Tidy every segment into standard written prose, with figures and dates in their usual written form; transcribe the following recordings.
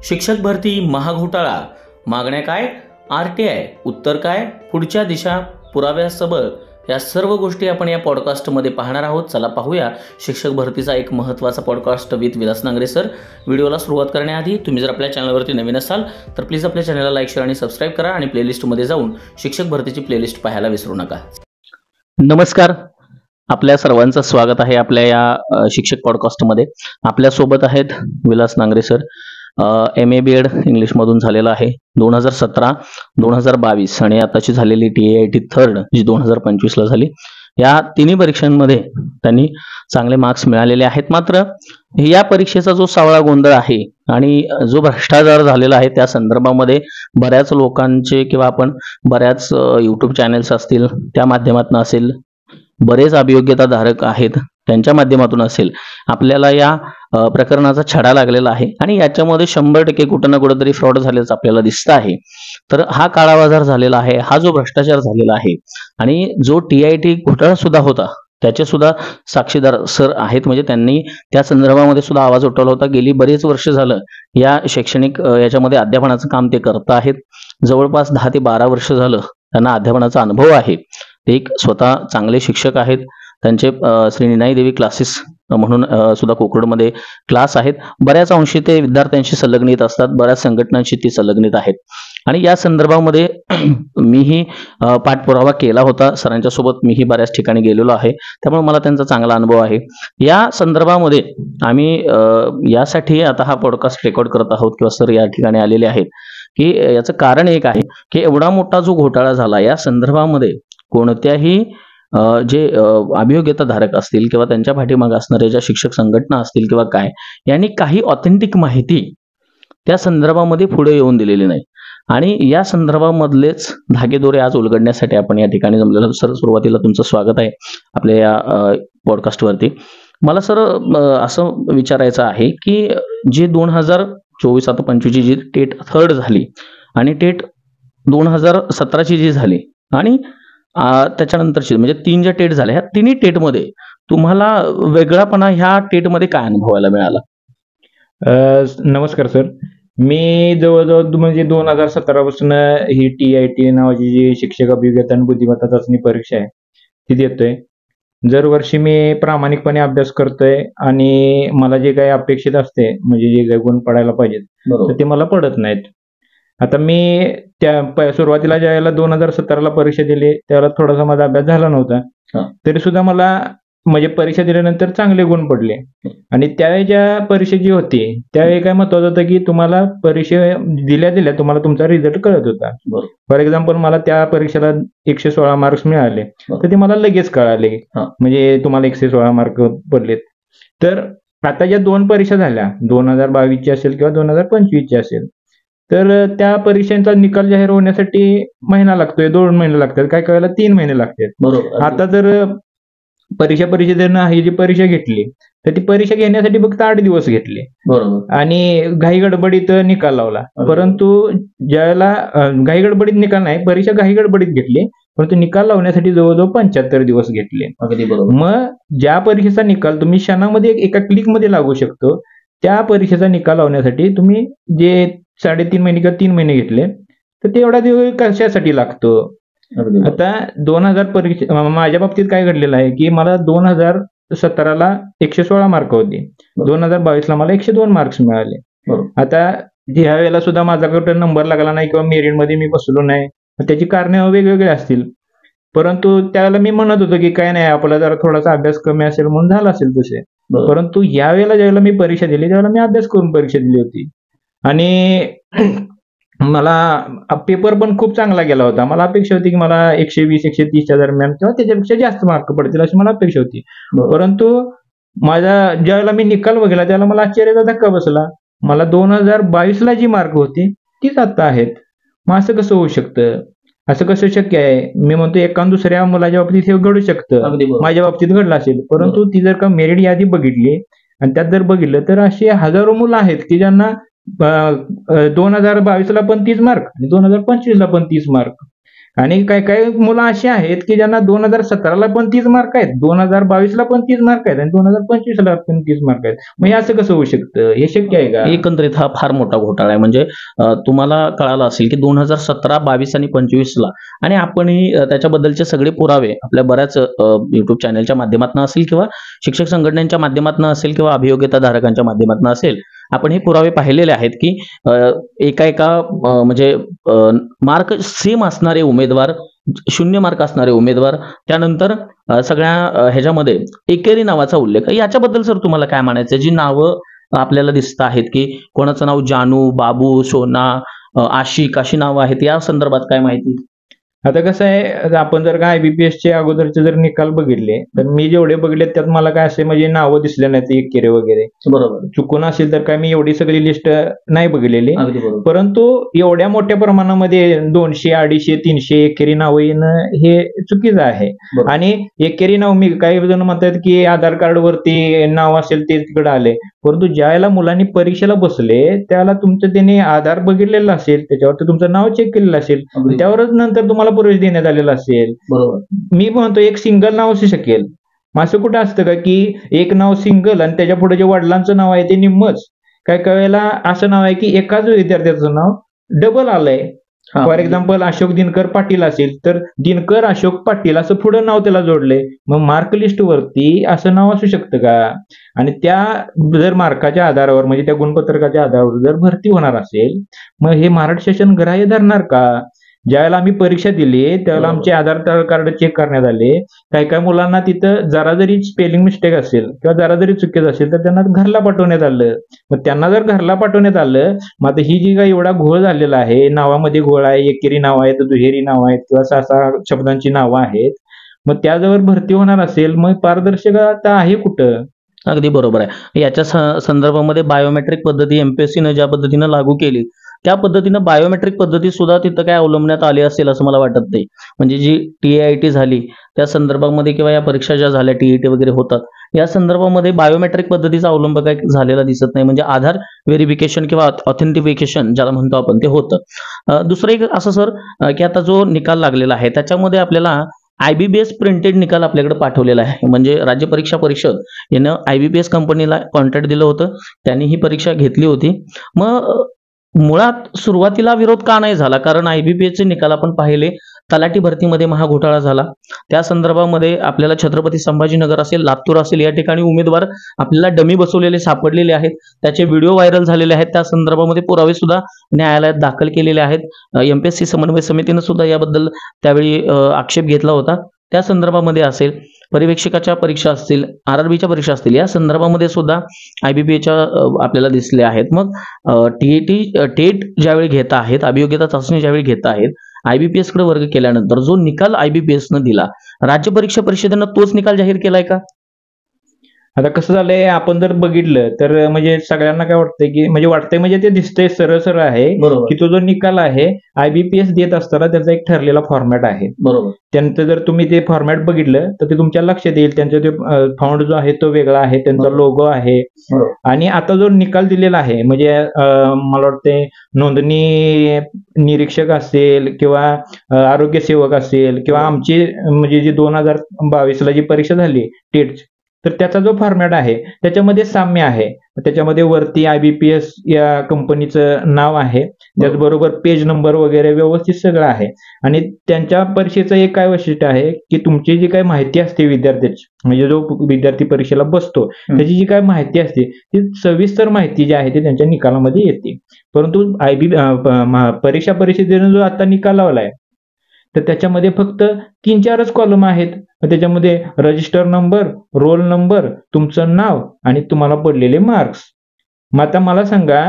शिक्षक भरती महाघोटाळा, मागण्या काय, RTI उत्तर काय, पुढच्या दिशा, पुराव्यासह या सर्व गोष्टी आपण या पॉडकास्टमध्ये पाहणार आहोत. चला पाहूया शिक्षक भरतीचा एक महत्त्वाचा podcast with Vilas Nangare sir. व्हिडिओला सुरुवात करण्याआधी तुम्ही जर आपल्या चॅनलवरती नवीन असाल तर प्लीज आपल्या चॅनलला लाईक, शेअर आणि सबस्क्राईब करा आणि प्लेलिस्टमध्ये जाऊन शिक्षक भरतीची प्लेलिस्ट पाहायला विसरू नका. नमस्कार, आपल्या सर्वांचं स्वागत आहे आपल्या या शिक्षक पॉडकास्टमध्ये. आपल्यासोबत आहेत Vilas Nangare sir. MA BEd इंग्लिशमधून झालेला आहे 2017, 2022 आणि आताची झालेली TIT थर्ड जी 2025ला झाली. या तिन्ही परीक्षांमध्ये त्यांनी चांगले मार्क्स मिळालेले आहेत. मात्र या परीक्षेचा जो सावळा गोंधळ आहे आणि जो भ्रष्टाचार झालेला आहे त्या संदर्भामध्ये बऱ्याच लोकांचे किंवा आपण बऱ्याच YouTube चॅनल्स असतील त्या माध्यमातून असेल, बरेच अभियोग्यताधारक आहेत त्यांच्या माध्यमातून असेल, आपल्याला या प्रकरणाचा छडा लागलेला आहे आणि याच्यामध्ये 100% कुठं ना कुठेतरी फ्रॉड झाल्याचं आपल्याला दिसतं आहे. तर हा काळाबाजार झालेला आहे, हा जो भ्रष्टाचार झालेला आहे आणि जो TIT घोटाळा सुद्धा होता त्याचे सुद्धा साक्षीदार सर आहेत. म्हणजे त्यांनी त्या संदर्भामध्ये सुद्धा आवाज उठवला होता. गेली बरेच वर्ष झालं या शैक्षणिक याच्यामध्ये अध्यापनाचं काम ते करत आहेत. जवळपास 10 ते 12 वर्ष झालं त्यांना अध्यापनाचा अनुभव आहे. ते एक स्वतः चांगले शिक्षक आहेत. त्यांचे श्री निनाई देवी क्लासेस म्हणून सुद्धा कोकणमध्ये क्लास आहेत. बऱ्याच अंशी ते विद्यार्थ्यांशी संलग्नित असतात, बऱ्याच संघटनांशी ते संलग्नित आहेत आणि या संदर्भामध्ये मीही पाठपुरावा केला होता सरांच्या सोबत. मीही बऱ्याच ठिकाणी गेलेलो आहे, त्यामुळे मला त्यांचा चांगला अनुभव आहे. या संदर्भामध्ये आम्ही यासाठी आता हा पॉडकास्ट रेकॉर्ड करत आहोत किंवा सर या ठिकाणी आलेले आहेत की याचं कारण एक आहे की एवढा मोठा जो घोटाळा झाला या संदर्भामध्ये कोणत्याही जे अभियोग्यताधारक असतील किंवा त्यांच्या पाठीमागे असणाऱ्या ज्या शिक्षक संघटना असतील किंवा काय, यांनी काही ऑथेंटिक माहिती त्या संदर्भामध्ये पुढे येऊन दिलेली नाही आणि या संदर्भामधलेच धागेदोरे आज उलगडण्यासाठी आपण या ठिकाणी जमलेलो. सर, सुरुवातीला तुमचं स्वागत आहे आपल्या या पॉडकास्टवरती. मला सर असं विचारायचं आहे की जी 2024 आता 25ची जी टेट थर्ड झाली आणि टेट 2017ची जी झाली आणि त्याच्यानंतरची म्हणजे 3 ज्या टेट झाल्या, ह्या तिन्ही टेटमध्ये तुम्हाला वेगळापणा ह्या टेटमध्ये काय अनुभवायला मिळाला? नमस्कार सर. मी जवळजवळ म्हणजे 2017 पासून ही TIT नावाची जी शिक्षक अभियोग्यता आणि बुद्धिमत्ता चाचणी परीक्षा आहे ती देतोय. दरवर्षी मी प्रामाणिकपणे अभ्यास करतोय आणि मला जे काही अपेक्षित असते म्हणजे जे काही गुण पडायला पाहिजेत तर ते मला पडत नाहीत. आता मी त्या सुरुवातीला ज्यावेळेला 2017ला परीक्षा दिली त्यावेळेला थोडासा माझा अभ्यास झाला नव्हता, तरी सुद्धा मला म्हणजे परीक्षा दिल्यानंतर चांगले गुण पडले. आणि त्यावेळी ज्या परीक्षा जी होती त्यावेळी काय महत्वाचं होतं की तुम्हाला परीक्षा दिल्या तुम्हाला तुमचा रिझल्ट कळत होता. फॉर एक्झाम्पल मला त्या परीक्षेला 116 मार्क्स मिळाले तर ते मला लगेच कळाले म्हणजे तुम्हाला 116 मार्क पडलेत. तर आता ज्या 2 परीक्षा झाल्या 2022ची असेल किंवा 2025ची असेल तर त्या परीक्षांचा निकाल जाहीर होण्यासाठी महिना लागतोय, 2 महिने लागतात, काय कळायला 3 महिने लागतात. आता जर परिषदेनं ही जी परीक्षा घेतली तर ती परीक्षा घेण्यासाठी फक्त 8 दिवस घेतले आणि घाई गडबडीत निकाल लावला. परंतु ज्यावेळेला घाई गडबडीत निकाल नाही, परीक्षा घाई गडबडीत घेतली परंतु निकाल लावण्यासाठी जवळजवळ 75 दिवस घेतले. मग ज्या परीक्षेचा निकाल तुम्ही क्षणामध्ये एका क्लिकमध्ये लागू शकतो त्या परीक्षेचा निकाल लावण्यासाठी तुम्ही जे 3.5 महिने किंवा 3 महिने घेतले तर ते एवढा दिवस कशासाठी लागतो? आता 2000 परीक्षा माझ्या बाबतीत काय घडलेलं आहे की मला 2017ला 116 मार्क होते, 2022ला मला 102 मार्क्स मिळाले. आता ह्या वेळेला सुद्धा माझ्याकडे नंबर लागला नाही किंवा मेरिटमध्ये मी बसलो नाही, त्याची कारणे वेगवेगळे असतील. परंतु त्यावेळेला मी म्हणत होतो की काय नाही, आपला जरा थोडासा अभ्यास कमी असेल म्हणून झाला असेल तसे. परंतु यावेळेला ज्यावेळेला मी परीक्षा दिली त्यावेळेला मी अभ्यास करून परीक्षा दिली होती आणि मला पेपर पण खूप चांगला गेला होता. मला अपेक्षा होती की मला 120-130च्या दरम्यान किंवा त्याच्यापेक्षा जास्त मार्क पडतील अशी मला अपेक्षा होती. परंतु माझा ज्यावेळेला मी निकाल बघितला त्यावेळेला मला आश्चर्याचा धक्का बसला. मला 2022ला जी मार्क होती तीच आता आहेत. मग असं कसं होऊ शकतं? असं कसं शक्य आहे? मी म्हणतो एका दुसऱ्या मुलाच्या बाबतीत हे घडू शकतं, माझ्या बाबतीत घडलं असेल. परंतु ती जर का मेरिट यादी बघितली आणि त्यात जर बघितलं तर अशी हजारो मुलं आहेत की ज्यांना 2022ला पण 30 मार्क आणि 2025ला पण 30 मार्क आणि काही काही मुलं अशी आहेत की ज्यांना 2017ला पण 30 मार्क आहेत, 2022ला पण 30 मार्क आहेत आणि 2025ला पण 30 मार्क आहेत. मग हे असं कसं होऊ शकतं? हे शक्य आहे का? एकंदरीत हा फार मोठा घोटाळा आहे. म्हणजे तुम्हाला कळालं असेल की 2017, 22 आणि 25ला आणि आपणही त्याच्याबद्दलचे सगळे पुरावे आपल्या बऱ्याच युट्यूब चॅनलच्या माध्यमातून असेल किंवा शिक्षक संघटनांच्या माध्यमातून असेल किंवा अभियोग्यता धारकांच्या माध्यमातून असेल, आपण हे पुरावे पाहिलेले आहेत की एका म्हणजे मार्क सेम असणारे उमेदवार, 0 मार्क असणारे उमेदवार, त्यानंतर सगळ्या ह्याच्यामध्ये एकेरी नावाचा उल्लेख आहे. याच्याबद्दल सर तुम्हाला काय म्हणायचं? जी नावं आपल्याला दिसत आहेत की कोणाचं नाव जानू, बाबू, सोना, आशिक अशी नावं आहेत, या संदर्भात काय माहिती? आता कसं आहे, आता आपण जर का आयबीपीएसचे अगोदरचे जर निकाल बघितले तर मी जेवढे बघितले त्यात मला काय असे म्हणजे नावं दिसले नाहीत एकेरी वगैरे. बरोबर, चुकून असेल तर काय मी एवढी सगळी लिस्ट नाही बघितलेली. अगदी बरोबर. परंतु एवढ्या मोठ्या प्रमाणामध्ये 200, 250, 300 एकेरी नावं येणं हे चुकीचं आहे. बरोबर. आणि एकेरी नाव, मी काही जण म्हणतात की आधार कार्ड वरती नाव असेल ते तिकडे आले, परंतु ज्यावेळेला मुलांनी परीक्षेला बसले त्याला तुमचं त्यांनी आधार बघितलेलं असेल, त्याच्यावरती तुमचं नाव चेक केलेलं असेल, अगदी. त्यावरच नंतर तुम्हाला प्रवेश देण्यात आलेला असेल. बरोबर. मी म्हणतो एक सिंगल नाव असू शकेल. मग असं कुठं असतं का की एक नाव सिंगल आणि त्याच्या पुढे जे वडिलांचं नाव आहे ते निम्मच. काही काही वेळेला असं नाव आहे की एकाच विद्यार्थ्याचं नाव डबल आलंय. हा. फॉर एक्झाम्पल अशोक दिनकर पाटील असेल तर दिनकर अशोक पाटील असं पुढे नाव त्याला जोडलंय. मग मार्क लिस्ट वरती असं नाव असू शकतं का? आणि त्या जर मार्काच्या आधारावर म्हणजे त्या गुणपत्रकाच्या आधारावर जर भरती होणार असेल, मग हे मराठा शासन ग्राह्य धरणार का? ज्यावेळेला आम्ही परीक्षा दिली त्यावेळेला आमचे आधार कार्ड चेक करण्यात आले. काही काही मुलांना तिथं जरा जरी स्पेलिंग मिस्टेक असेल किंवा जरा जरी चुकीचं असेल तर त्यांना घरला पाठवण्यात आलं. मग त्यांना जर घरला पाठवण्यात आलं, मग आता ही जी काही एवढा घोळ झालेला आहे, नावामध्ये घोळ आहे, एकेरी नाव आहेत, दुहेरी नाव आहेत किंवा 6-6 शब्दांची नावं आहेत, मग त्याजवळ भरती होणार असेल, मग पारदर्शकता आहे कुठं? अगदी बरोबर आहे. याच्या संदर्भामध्ये बायोमेट्रिक पद्धती एमपीएससीनं ज्या पद्धतीनं लागू केली, त्या पद्धतीनं बायोमेट्रिक पद्धती सुद्धा तिथं काय अवलंबण्यात आली असेल असं मला वाटत नाही. म्हणजे जी TIT झाली त्या संदर्भामध्ये किंवा या परीक्षा ज्या झाल्या TET वगैरे होतात, या संदर्भामध्ये बायोमेट्रिक पद्धतीचा अवलंब काय झालेला दिसत नाही. म्हणजे आधार व्हेरिफिकेशन किंवा ऑथेंटिफिकेशन ज्याला म्हणतो आपण ते होतं. दुसरं एक असं सर की आता जो निकाल लागलेला आहे त्याच्यामध्ये आपल्याला IBPS प्रिंटेड निकाल आपल्याकडे पाठवलेला आहे. म्हणजे राज्य परीक्षा परिषद यानं IBPS कंपनीला कॉन्ट्रॅक्ट दिलं होतं, त्यांनी ही परीक्षा घेतली होती. मग मुळात सुरुवातीला विरोध का नाही झाला? कारण IBPSचे निकाल आपण पाहिले, तलाठी भरतीमध्ये महाघोटाळा झाला. त्या संदर्भामध्ये आपल्याला छत्रपती संभाजीनगर असेल, लातूर असेल, या ठिकाणी उमेदवार आपल्याला डमी बसवलेले सापडलेले आहेत. त्याचे व्हिडिओ व्हायरल झालेले आहेत. त्या संदर्भामध्ये पुरावे सुद्धा न्यायालयात दाखल केलेले आहेत. MPSC समन्वय समितीनं सुद्धा याबद्दल त्यावेळी आक्षेप घेतला होता. त्या संदर्भामध्ये असेल, पर्यवेक्षकाच्या परीक्षा असतील, RRBच्या परीक्षा असतील, या संदर्भामध्ये सुद्धा IBPSच्या आपल्याला दिसले आहेत. मग टेट ज्यावेळी घेत आहेत, अभियोग्यता चाचणी ज्यावेळी घेत आहेत, IBPS कडे वर्ग केल्यानंतर जो निकाल IBPSनं दिला, राज्य परीक्षा परिषदेनं तोच निकाल जाहीर केलाय का? आता कसं झालंय, आपण जर बघितलं तर म्हणजे सगळ्यांना काय वाटतंय की म्हणजे वाटतंय म्हणजे ते दिसतंय सरळ सरळ आहे बरोबर, की तो जो निकाल आहे IBPS देत असताना त्याचा एक ठरलेला फॉर्मॅट आहे. बरोबर, त्यांचं जर तुम्ही ते फॉर्मॅट बघितलं तर ते तुमच्या लक्षात येईल. त्यांचा ते फाउंड जो आहे तो वेगळा आहे, त्यांचा बरोबर. लोगो आहे. बरोबर. आणि आता जो निकाल दिलेला आहे म्हणजे मला वाटते नोंदणी निरीक्षक असेल किंवा आरोग्य सेवक असेल किंवा आमची म्हणजे जी 2022ला जी परीक्षा झाली टेट, तर त्याचा जो फॉर्मॅट आहे त्याच्यामध्ये साम्य आहे. त्याच्यामध्ये वरती IBPS या कंपनीचं नाव आहे, त्याचबरोबर पेज नंबर वगैरे व्यवस्थित सगळं आहे. आणि त्यांच्या परीक्षेचं एक काय वैशिष्ट्य आहे की तुमची जी काही माहिती असते विद्यार्थ्याची, म्हणजे जो विद्यार्थी परीक्षेला बसतो त्याची जी काही माहिती असते ती सविस्तर माहिती जी आहे ती त्यांच्या निकालामध्ये येते. परंतु परीक्षा परिषदेने जो आता निकाल लावलाय तर त्याच्यामध्ये फक्त 3-4च कॉलम आहेत. त्याच्यामध्ये रजिस्टर नंबर, रोल नंबर, तुमचं नाव आणि तुम्हाला पडलेले मार्क्स. मग आता मला सांगा,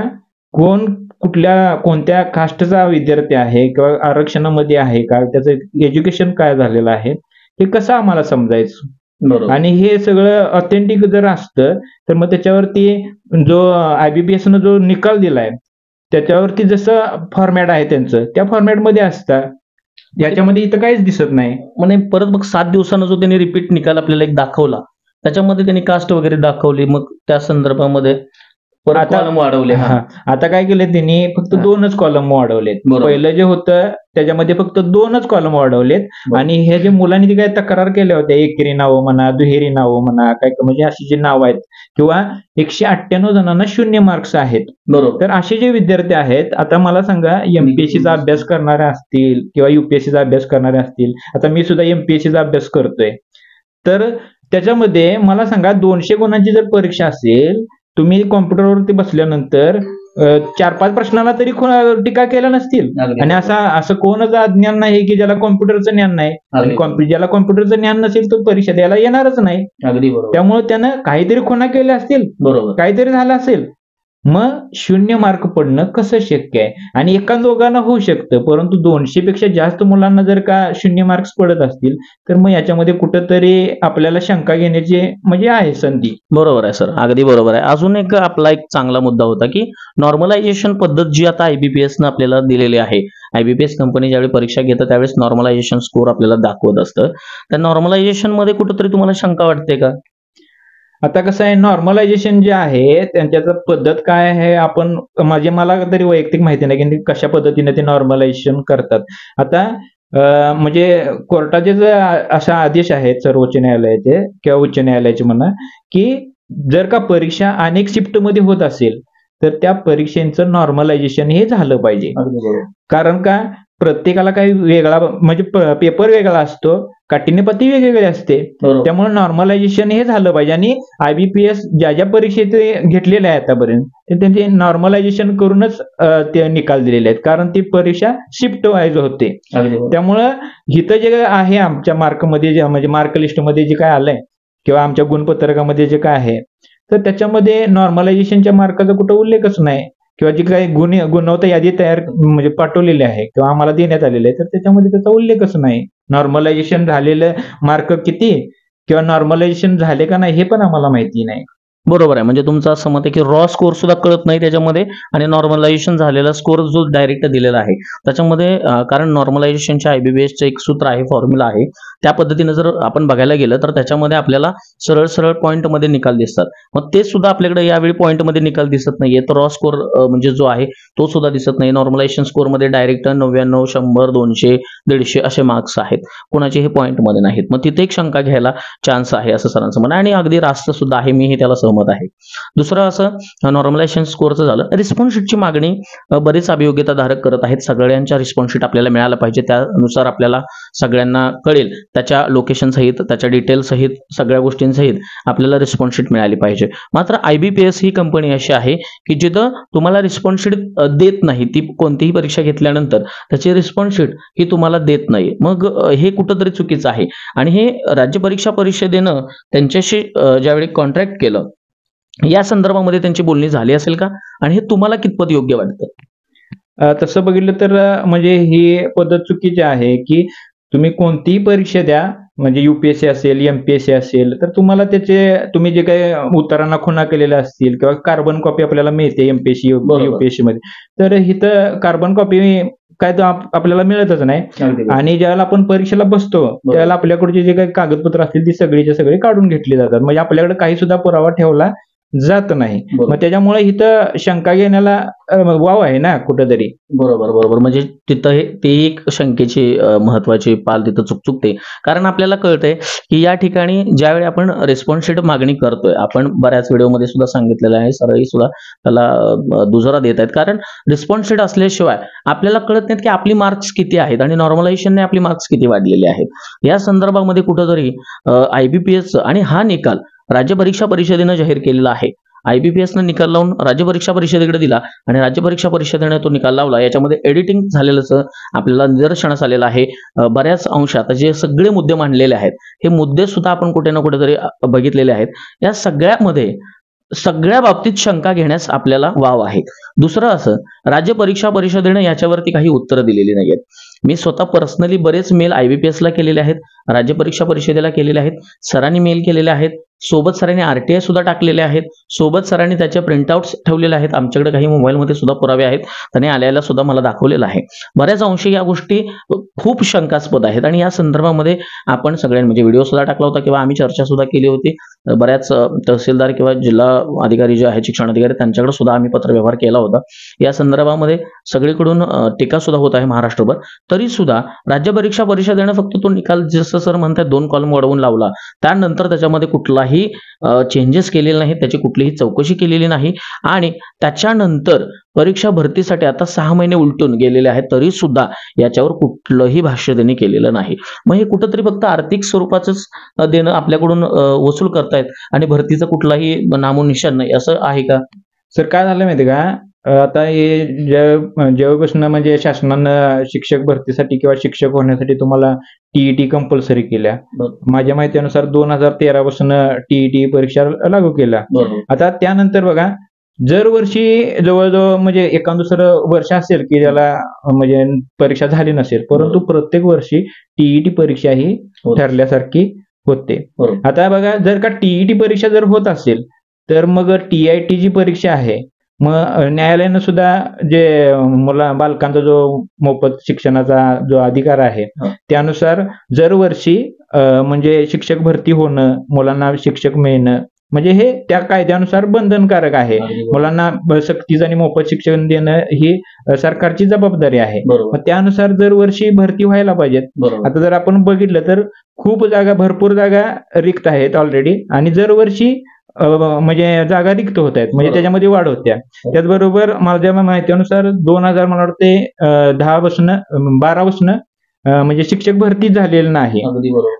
कोणत्या कास्टचा विद्यार्थी आहे किंवा आरक्षणामध्ये आहे का, त्याचं एज्युकेशन काय झालेलं आहे हे कसं आम्हाला समजायचं? बरोबर. आणि हे सगळं ऑथेंटिक जर असतं तर मग त्याच्यावरती जो IBPSनं जो निकाल दिलाय त्याच्यावरती जसं फॉर्मॅट आहे त्यांचं त्या फॉर्मॅटमध्ये असतं. याच्यामध्ये इथं काहीच दिसत नाही. म्हणजे परत मग 7 दिवसानं जो त्यांनी रिपीट निकाल आपल्याला एक दाखवला, त्याच्यामध्ये त्यांनी कास्ट वगैरे दाखवली. मग त्या संदर्भामध्ये परत आता- कॉलम वाढवले. हा, आता काय केलं त्यांनी फक्त हा. 2च कॉलम वाढवलेत. बरोबर. पहिलं जे होतं त्याच्यामध्ये फक्त 2च कॉलम वाढवलेत. बरोबर. आणि हे जे मुलांनी जे काही तक्रार केल्या होत्या, एकेरी नावं म्हणा, दुहेरी नावं म्हणा, काय म्हणजे अशी जी नावं आहेत किंवा 198 जणांना 0 मार्क्स आहेत. बरोबर. तर असे जे विद्यार्थी आहेत, आता मला सांगा, एमपीएससीचा अभ्यास करणारे असतील किंवा युपीएससीचा अभ्यास करणारे असतील, आता मी सुद्धा एमपीएससीचा अभ्यास करतोय, तर त्याच्यामध्ये मला सांगा 200 गुणांची जर परीक्षा असेल, तुम्ही कॉम्प्युटरवरती बसल्यानंतर 4-5 प्रश्नाला तरी टीका केल्या नसतील. अगदी आणि असं कोणच अज्ञान नाही की ज्याला कॉम्प्युटरचं ज्ञान नाही. अगदी आणि ज्याला कॉम्प्युटरचं ज्ञान नसेल तो परीक्षा द्यायला येणारच नाही. अगदी बरोबर. त्यामुळे त्यानं काहीतरी खुणा केल्या असतील, बरोबर. काहीतरी झालं असेल. मग 0 मार्क पडणं कसं शक्य आहे? आणि एका दोघांना होऊ शकतं, परंतु 200 पेक्षा जास्त मुलांना जर का 0 मार्क्स पडत असतील, तर मग याच्यामध्ये कुठंतरी आपल्याला शंका घेण्याची म्हणजे आहे संधी. बरोबर आहे सर, अगदी बरोबर आहे. अजून एक आपला एक चांगला मुद्दा होता की नॉर्मलायझेशन पद्धत जी आता IBPS न आपल्याला दिलेली आहे. IBPS कंपनी ज्यावेळी परीक्षा घेतं त्यावेळेस नॉर्मलायझेशन स्कोर आपल्याला दाखवत असतं. त्या नॉर्मलायझेशन मध्ये कुठेतरी तुम्हाला शंका वाटते का? आता कसं आहे, नॉर्मलायझेशन जे आहे त्यांच्याचं पद्धत काय आहे, आपण म्हणजे मला तरी वैयक्तिक माहिती नाही की कशा पद्धतीने ते नॉर्मलायझेशन करतात. आता म्हणजे कोर्टाचे जे असा आदेश आहेत सर्वोच्च न्यायालयाचे किंवा उच्च न्यायालयाचे म्हणा, की जर का परीक्षा अनेक शिफ्टमध्ये होत असेल तर त्या परीक्षेचं नॉर्मलायझेशन हे झालं पाहिजे. अगदी बरोबर. कारण का प्रत्येकाला काही वेगळा म्हणजे पेपर वेगळा असतो, काठिण्यपत्ती वेगवेगळी असते. बरोबर. त्यामुळे नॉर्मलायझेशन हे झालं पाहिजे. आणि IBPS ज्या ज्या परीक्षेत घेतलेले आहे आतापर्यंत ते त्यांचे नॉर्मलायझेशन करूनच ते निकाल दिलेले आहेत, कारण ती परीक्षा शिफ्ट वाईज होते. अगदी बरोबर. त्यामुळं हिथं जे आहे आमच्या मार्कमध्ये जे म्हणजे मार्क लिस्टमध्ये जे काय आलंय किंवा आमच्या गुणपत्रकामध्ये जे काय आहे, तर त्याच्यामध्ये नॉर्मलायझेशनच्या मार्काचा कुठं उल्लेखच नाही. किंवा जी काही गुणवत्ता यादी तयार म्हणजे पाठवलेली आहे किंवा आम्हाला देण्यात आलेली आहे, तर त्याच्यामध्ये त्याचा उल्लेखच नाही. नॉर्मलायझेशन झालेलं मार्क किती किंवा नॉर्मलायझेशन झाले का नाही हे पण आम्हाला माहिती नाही. बरोबर आहे. म्हणजे तुमचं असं मत आहे की रॉ स्कोर सुद्धा कळत नाही त्याच्यामध्ये, आणि नॉर्मलायझेशन झालेला स्कोर जो डायरेक्ट दिलेला आहे त्याच्यामध्ये कारण नॉर्मलायझेशनच्या IBPSचं एक सूत्र आहे, फॉर्म्युला आहे. त्या पद्धतीने जर आपण बघायला गेलं तर त्याच्यामध्ये आपल्याला सरळ सरळ पॉईंटमध्ये निकाल दिसतात. मग ते सुद्धा आपल्याकडे यावेळी पॉईंटमध्ये निकाल दिसत नाहीये. तर रॉ स्कोर म्हणजे जो आहे तो सुद्धा दिसत नाही. नॉर्मलायझेशन स्कोरमध्ये डायरेक्ट 99, 100, 200, 150 असे मार्क्स आहेत, कोणाचे हे पॉईंटमध्ये नाहीत. मग तिथे एक शंका घ्यायला चान्स आहे असं सरांचं म्हणणं, आणि अगदी रास्त सुद्धा आहे, मीही त्याला सहमत आहे. दुसरं असं नॉर्मलायझेशन स्कोरचं झालं. रिस्पॉन्स शीटची मागणी बरेच अभियोग्यताधारक करत आहेत. सगळ्यांच्या रिस्पॉन्स शीट आपल्याला मिळायला पाहिजे, त्यानुसार आपल्याला सगळ्यांना कळेल, त्याच्या लोकेशन सहित, त्याच्या डिटेल सहित, सगळ्या गोष्टींसहित आपल्याला रिस्पॉन्स शीट मिळाली पाहिजे. मात्र IBPS ही कंपनी अशी आहे की जिथं तुम्हाला रिस्पॉन्स शीट देत नाही, ती कोणतीही परीक्षा घेतल्यानंतर त्याची रिस्पॉन्स शीट ही तुम्हाला देत नाही. मग हे कुठंतरी चुकीचं आहे. आणि हे राज्य परीक्षा परिषदेनं त्यांच्याशी ज्यावेळी कॉन्ट्रॅक्ट केलं या संदर्भामध्ये त्यांची बोलणी झाली असेल का, आणि हे तुम्हाला कितपत योग्य वाटतं? तसं बघितलं तर म्हणजे ही पद्धत चुकीची आहे की तुम्ही कोणतीही परीक्षा द्या, म्हणजे UPSC असेल, MPSC असेल, तर तुम्हाला तुम्ही जे काही उत्तरांना खुणा केलेल्या असतील किंवा कार्बन कॉपी आपल्याला मिळते MPSC UPSC मध्ये, तर इथं कार्बन कॉपी काय तर आपल्याला मिळतच नाही. आणि ज्यावेळेला आपण परीक्षेला बसतो त्यावेळेला आपल्याकडचे जे काही कागदपत्र असतील ती सगळीच्या सगळी काढून घेतली जातात, म्हणजे आपल्याकडे काही सुद्धा पुरावा ठेवला जात नाही. मग त्याच्यामुळे इथं शंका घेण्याला वाव आहे ना कुठंतरी. बरोबर. म्हणजे तिथं ते एक शंकेची महत्वाची पाल तिथं चुकते. कारण आपल्याला कळतंय की या ठिकाणी ज्यावेळी आपण रिस्पॉन्स शीट मागणी करतोय, आपण बऱ्याच व्हिडिओमध्ये सुद्धा सांगितलेलं आहे, सरही सुद्धा त्याला दुजोरा देत आहेत. कारण रिस्पॉन्स शीट असल्याशिवाय आपल्याला कळत नाहीत की आपली मार्क्स किती आहेत आणि नॉर्मलायझेशनने आपली मार्क्स किती वाढलेले आहेत. या संदर्भामध्ये कुठंतरी IBPS आणि हा निकाल राज्य परीक्षा परिषदेनं जाहीर केलेला आहे. IBPSनं निकाल लावून राज्य परीक्षा परिषदेकडे दिला आणि राज्य परीक्षा परिषदेने तो निकाल लावला. याच्यामध्ये एडिटिंग झालेलं आपल्याला निदर्शनास आलेलं आहे. बऱ्याच अंशात जे सगळे मुद्दे मांडलेले आहेत हे मुद्दे सुद्धा आपण कुठे ना कुठेतरी बघितलेले आहेत. या सगळ्यामध्ये सगळ्या बाबतीत शंका घेण्यास आपल्याला वाव आहे. दुसरं असं, राज्य परीक्षा परिषदेने याच्यावरती काही उत्तरं दिलेली नाहीयेत. मी स्वतः पर्सनली बरेच मेल IBPSला केलेले आहेत, राज्य परीक्षा परिषदेला केलेले आहेत, सरांनी मेल केलेले आहेत, सोबत सरांनी RTI सुद्धा टाकलेले आहेत, सोबत सरांनी त्याच्या प्रिंटआउट्स ठेवलेले आहेत. आमच्याकडे काही मोबाईलमध्ये सुद्धा पुरावे आहेत, त्यांनी आल्याला सुद्धा मला दाखवलेलं आहे. बऱ्याच अंशी या गोष्टी खूप शंकास्पद आहेत आणि या संदर्भामध्ये आपण सगळ्यांनी म्हणजे व्हिडिओ सुद्धा टाकला होता किंवा आम्ही चर्चा सुद्धा केली होती. बऱ्याच तहसीलदार किंवा जिल्हा अधिकारी जे आहेत, शिक्षण अधिकारी, त्यांच्याकडे सुद्धा आम्ही पत्रव्यवहार केला होता. या संदर्भामध्ये सगळीकडून टीका सुद्धा होत आहे महाराष्ट्रभर. तरी सुद्धा राज्य परीक्षा परिषदेने फक्त तो निकाल जसं सर म्हणतात 2 कॉलम वाढवून लावला, त्यानंतर त्याच्यामध्ये कुठलाही चेंजेस केलेले नाहीत, त्याची कुठलीही चौकशी केलेली नाही आणि त्याच्यानंतर परीक्षा भरतीसाठी आता 6 महिने उलटून गेलेले आहेत, तरी सुद्धा याच्यावर कुठलंही भाष्य त्यांनी केलेलं नाही. मग हे कुठंतरी फक्त आर्थिक स्वरूपाचंच देणं आपल्याकडून वसूल करतायत आणि भरतीचं कुठलाही नामोनिशाण नाही, असं आहे का? सर काय झालं माहिती का, आता हे जेव्हापासून म्हणजे शासनानं शिक्षक भरतीसाठी किंवा शिक्षक होण्यासाठी तुम्हाला TET कंपल्सरी केल्या, माझ्या माहितीनुसार 2013 पासून TET परीक्षा लागू केल्या. आता त्यानंतर बघा, जर वर्षी जवळजवळ म्हणजे एका दुसरं वर्ष असेल की ज्याला म्हणजे परीक्षा झाली नसेल, परंतु प्रत्येक वर्षी TET परीक्षा ही ठरल्यासारखी होते. आता बघा, जर का TET परीक्षा जर होत असेल तर मग TIT जी परीक्षा आहे, मग न्यायालयानं सुद्धा जे बालकांचा जो मोफत शिक्षणाचा जो अधिकार आहे, त्यानुसार जर वर्षी म्हणजे शिक्षक भरती होणं, मुलांना शिक्षक मिळणं, म्हणजे हे त्या कायद्यानुसार बंधनकारक आहे. मुलांना सक्तीचं आणि मोफत शिक्षण देणं ही सरकारची जबाबदारी आहे. मग त्यानुसार जर वर्षी भरती व्हायला पाहिजेत. आता जर आपण बघितलं तर खूप जागा, भरपूर जागा रिक्त आहेत ऑलरेडी आणि जर वर्षी म्हणजे जागा रिक्त होत आहेत, म्हणजे त्याच्यामध्ये वाढ होत्या. त्याचबरोबर माझ्या माहितीनुसार 2000 मला वाटते 10 पासून 12 पासून म्हणजे शिक्षक भरती झालेलं नाही.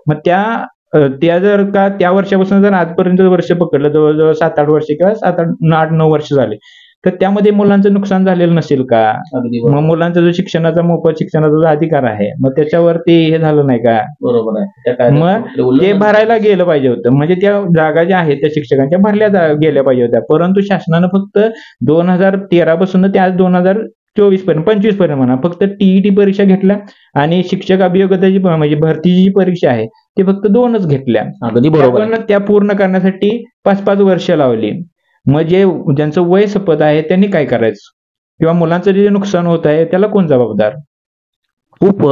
मग त्या जर का त्या वर्षापासून जर आजपर्यंत वर्ष पकडलं, जवळजवळ 7-8 वर्ष किंवा 8-9 वर्ष झाले, तर त्यामध्ये मुलांचं नुकसान झालेलं नसेल का? मग मुलांचा जो शिक्षणाचा मोफत शिक्षणाचा जो अधिकार आहे, मग त्याच्यावरती हे झालं नाही का? बरोबर आहे. मग ते भरायला गेलं पाहिजे होतं, म्हणजे त्या जागा ज्या आहेत त्या शिक्षकांच्या भरल्या गेल्या पाहिजे होत्या. परंतु शासनानं फक्त 2013 पासून ते आज 2024 पर्यंत 25 पर्यंत म्हणा, फक्त TET परीक्षा घेतल्या आणि शिक्षक अभियोग्यताची म्हणजे भरतीची जी परीक्षा आहे ती फक्त 2च घेतल्या. अगदी बरोबर. त्या पूर्ण करण्यासाठी 5-5 वर्ष लावली. मग ज्यांचं वय संपत आहे त्यांनी काय करायचं, किंवा मुलांचं जे नुकसान होत आहे त्याला कोण जबाबदार? खूप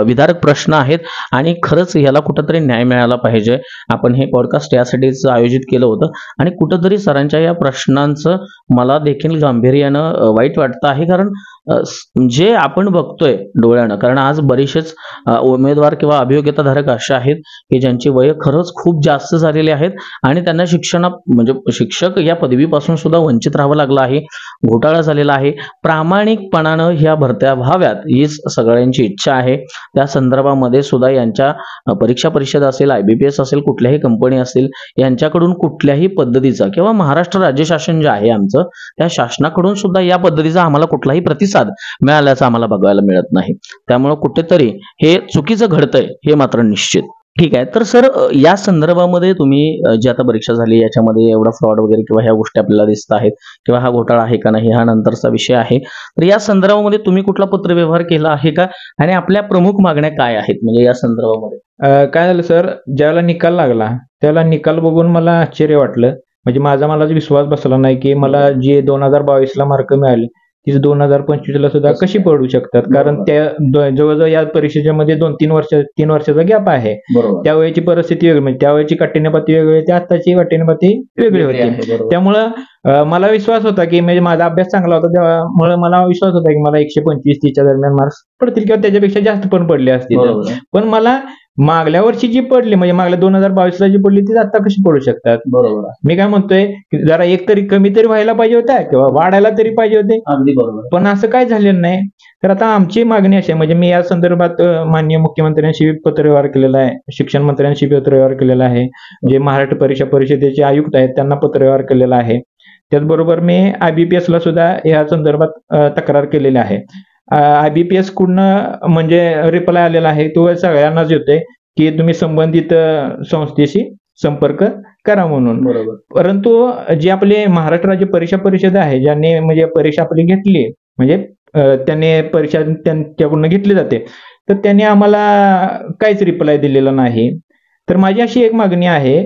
विदारक प्रश्न आहेत आणि खरंच याला कुठंतरी न्याय मिळाला पाहिजे. आपण हे पॉडकास्ट यासाठीच आयोजित केलं होतं आणि कुठंतरी सरांच्या या प्रश्नांचं मला देखील गांभीर्यानं वाईट वाटतं आहे. कारण जे आपण बघतोय डोळ्यानं, कारण आज बरेचसेच उमेदवार किंवा अभियोग्यताधारक असे आहेत की ज्यांची वय खरंच खूप जास्त झालेली आहेत आणि त्यांना म्हणजे शिक्षक या पदवीपासून सुद्धा वंचित राहावं लागलं आहे. घोटाळा झालेला आहे. प्रामाणिकपणानं ह्या भरत्या व्हाव्यात हीच सगळ्यांची इच्छा आहे. त्या संदर्भामध्ये सुद्धा यांच्या परीक्षा परिषद असेल, IBPS असेल, कुठल्याही कंपनी असेल, यांच्याकडून कुठल्याही पद्धतीचा किंवा महाराष्ट्र राज्य शासन जे आहे आमचं, त्या शासनाकडून सुद्धा या पद्धतीचा आम्हाला कुठलाही प्रतिसाद मिळाल्याचं आम्हाला बघायला मिळत नाही. त्यामुळे कुठेतरी हे चुकीचं घडतंय हे मात्र निश्चित. ठीक आहे. तर सर, या संदर्भामध्ये तुम्ही जी आता परीक्षा झाली याच्यामध्ये एवढा फ्रॉड वगैरे किंवा ह्या गोष्टी आपल्याला दिसत आहेत किंवा हा घोटाळा आहे का नाही हा नंतरचा विषय आहे. तर या संदर्भामध्ये तुम्ही कुठला पत्रव्यवहार केला आहे का आणि आपल्या प्रमुख मागण्या काय आहेत म्हणजे या संदर्भामध्ये? काय झालं सर, ज्याला निकाल लागला त्याला निकाल बघून मला आश्चर्य वाटलं. म्हणजे मलाच विश्वास बसला नाही की मला जे 2022 मार्क मिळाले तीच 2025 सुद्धा कशी पडू शकतात. कारण त्या जवळजवळ या परीक्षेमध्ये 3 वर्षाचा गॅप आहे. त्यावेळेची परिस्थिती वेगळी, म्हणजे त्यावेळेची काठिण्यपाती वेगळी होती, आताची काठिण्यपाती वेगळी होती. त्यामुळं मला विश्वास होता की म्हणजे माझा अभ्यास चांगला होता, त्यामुळे मला विश्वास होता की मला 125-30च्या दरम्यान मार्क्स पडतील किंवा त्याच्यापेक्षा जास्त पण पडले असतील. पण मला मागल्या वर्षी जी पडली, म्हणजे मागल्या 2022 जी पडली ती आता कशी पडू शकतात? बरोबर. मी काय म्हणतोय की जरा एक तरी कमी तरी व्हायला पाहिजे होत्या किंवा वाढायला तरी पाहिजे होते. अगदी बरोबर. पण असं काय झालेलं नाही. तर आता आमची मागणी अशी आहे, म्हणजे मी या संदर्भात माननीय मुख्यमंत्र्यांशी पत्रव्यवहार केलेला आहे, शिक्षण मंत्र्यांशी पत्रव्यवहार केलेला आहे, जे महाराष्ट्र परीक्षा परिषदेचे आयुक्त आहेत त्यांना पत्रव्यवहार केलेला आहे. त्याचबरोबर मी IBPS ला सुद्धा या संदर्भात तक्रार केलेली आहे. IBPS कडून म्हणजे रिप्लाय आलेला आहे, तो सगळ्यांनाच येतोय की तुम्ही संबंधित संस्थेशी संपर्क करा म्हणून. परंतु जे आपले महाराष्ट्र राज्य परीक्षा परिषद आहे, ज्यांनी म्हणजे परीक्षा आपली घेतली, म्हणजे त्यांनी परीक्षा त्यांच्याकडून घेतली जाते, तर त्यांनी आम्हाला काहीच रिप्लाय दिलेला नाही. तर माझी अशी एक मागणी आहे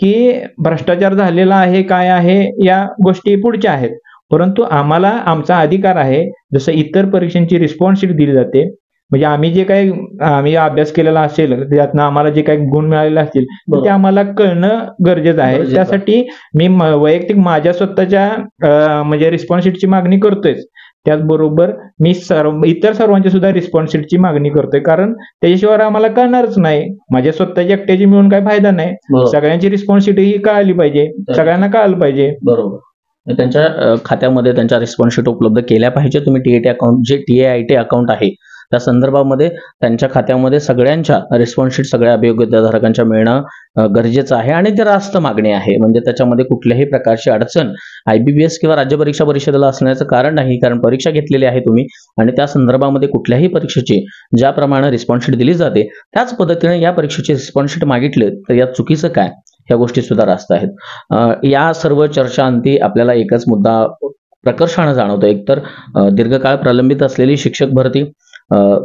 की भ्रष्टाचार झालेला आहे, काय आहे, या गोष्टी पुढच्या आहेत. परंतु आम्हाला आमचा अधिकार आहे, जसं इतर परीक्षांची रिस्पॉन्स शीट दिली जाते. म्हणजे आम्ही अभ्यास केलेला असेल, त्यातनं आम्हाला जे काही गुण मिळालेले असतील, तर ते आम्हाला कळणं गरजेचं आहे. गरजेचं आहे. त्यासाठी मी वैयक्तिक माझ्या स्वतःच्या म्हणजे रिस्पॉन्स शीटची मागणी करतोयच. त्याचबरोबर मी इतर सर्वांची सुद्धा रिस्पॉन्स शीटची मागणी करतोय, कारण त्याच्याशिवाय आम्हाला कळणारच नाही. माझ्या स्वतःची एकट्याची मिळून काही फायदा नाही. बरोबर. सगळ्यांची रिस्पॉन्स शीट ही कळाली पाहिजे, सगळ्यांना कळालं पाहिजे. बरोबर. त्यांच्या खात्यामध्ये त्यांच्या रिस्पॉन्स शीट उपलब्ध केल्या पाहिजे. तुम्ही TAT अकाउंट, जे TAIT अकाउंट आहे त्या संदर्भामध्ये त्यांच्या खात्यामध्ये सगळ्यांच्या रिस्पॉन्स शीट सगळ्या अभियोग्यताधारकांच्या मिळणं गरजेचं आहे आणि ते रास्त मागणी आहे. म्हणजे त्याच्यामध्ये कुठल्याही प्रकारची अडचण IBBS किंवा राज्य परीक्षा परिषदेला असण्याचं कारण नाही, कारण परीक्षा घेतलेली आहे तुम्ही आणि त्या संदर्भामध्ये कुठल्याही परीक्षेची ज्याप्रमाणे रिस्पॉन्स शीट दिली जाते त्याच पद्धतीने या परीक्षेची रिस्पॉन्स शीट मागितले तर यात चुकीचं काय, ह्या गोष्टी सुद्धा रास्त आहेत. या सर्व चर्चांती आपल्याला एकच मुद्दा प्रकर्षानं जाणवतो. एकतर दीर्घकाळ प्रलंबित असलेली शिक्षक भरती,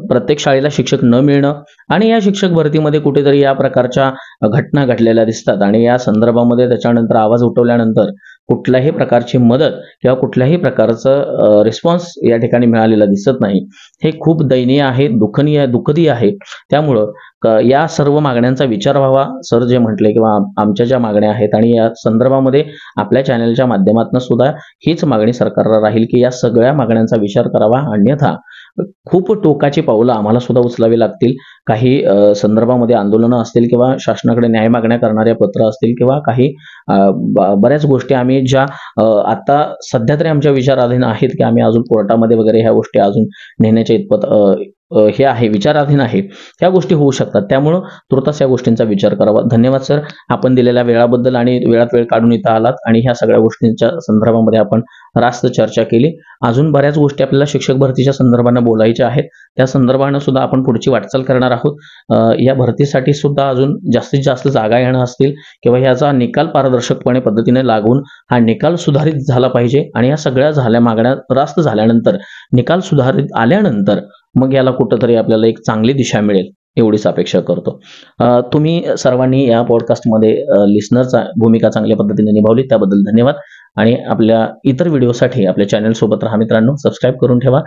प्रत्येक शाळेला शिक्षक न मिळणं आणि या शिक्षक भरतीमध्ये कुठेतरी या प्रकारच्या घटना घडलेल्या दिसतात आणि या संदर्भामध्ये त्याच्यानंतर आवाज उठवल्यानंतर कुठल्याही प्रकारची मदत किंवा कुठल्याही प्रकारचं रिस्पॉन्स या ठिकाणी मिळालेला दिसत नाही. हे खूप दयनीय आहे, दुःखदी आहे. त्यामुळं या सर्व मागण्यांचा विचार व्हावा. सर जे म्हटले किंवा आमच्या ज्या मागण्या आहेत आणि या संदर्भामध्ये आपल्या चॅनलच्या माध्यमातून सुद्धा हीच मागणी सरकारला राहील की या सगळ्या मागण्यांचा विचार करावा. अन्यथा खूप टोकाची पावलं आम्हाला सुद्धा उचलावी लागतील. काही संदर्भामध्ये आंदोलनं असतील किंवा शासनाकडे न्याय मागण्या करणाऱ्या पत्र असतील किंवा काही बऱ्याच गोष्टी आम्ही ज्या आता सध्या तरी आमच्या विचाराधीन आहेत की आम्ही अजून कोर्टामध्ये वगैरे ह्या गोष्टी अजून नेण्याच्या इतपत हे आहे, विचाराधीन आहे. ह्या गोष्टी होऊ शकतात. त्यामुळं तुर्तास या गोष्टींचा विचार करावा. धन्यवाद सर, आपण दिलेल्या वेळाबद्दल आणि वेळात वेळ काढून इथं आलात आणि ह्या सगळ्या गोष्टींच्या संदर्भामध्ये आपण रास्त चर्चा केली. अजून बऱ्याच गोष्टी आपल्याला शिक्षक भरतीच्या संदर्भानं बोलायच्या आहेत. त्या संदर्भानं सुद्धा आपण पुढची वाटचाल करणार आहोत. या भरतीसाठी सुद्धा अजून जास्तीत जास्त जागा येणं असतील किंवा ह्याचा निकाल पारदर्शकपणे पद्धतीने लागून हा निकाल सुधारित झाला पाहिजे आणि या सगळ्या मागण्या रास्त झाल्यानंतर, निकाल सुधारित आल्यानंतर मग याला कुठंतरी आपल्याला एक चांगली दिशा मिळेल एवढीच अपेक्षा करतो. तुम्ही सर्वांनी या पॉडकास्टमध्ये लिस्नरचा भूमिका चांगल्या पद्धतीने निभावली त्याबद्दल धन्यवाद आणि आपल्या इतर व्हिडिओसाठी आपल्या चॅनल सोबत राहा मित्रांनो. सबस्क्राईब करून ठेवा.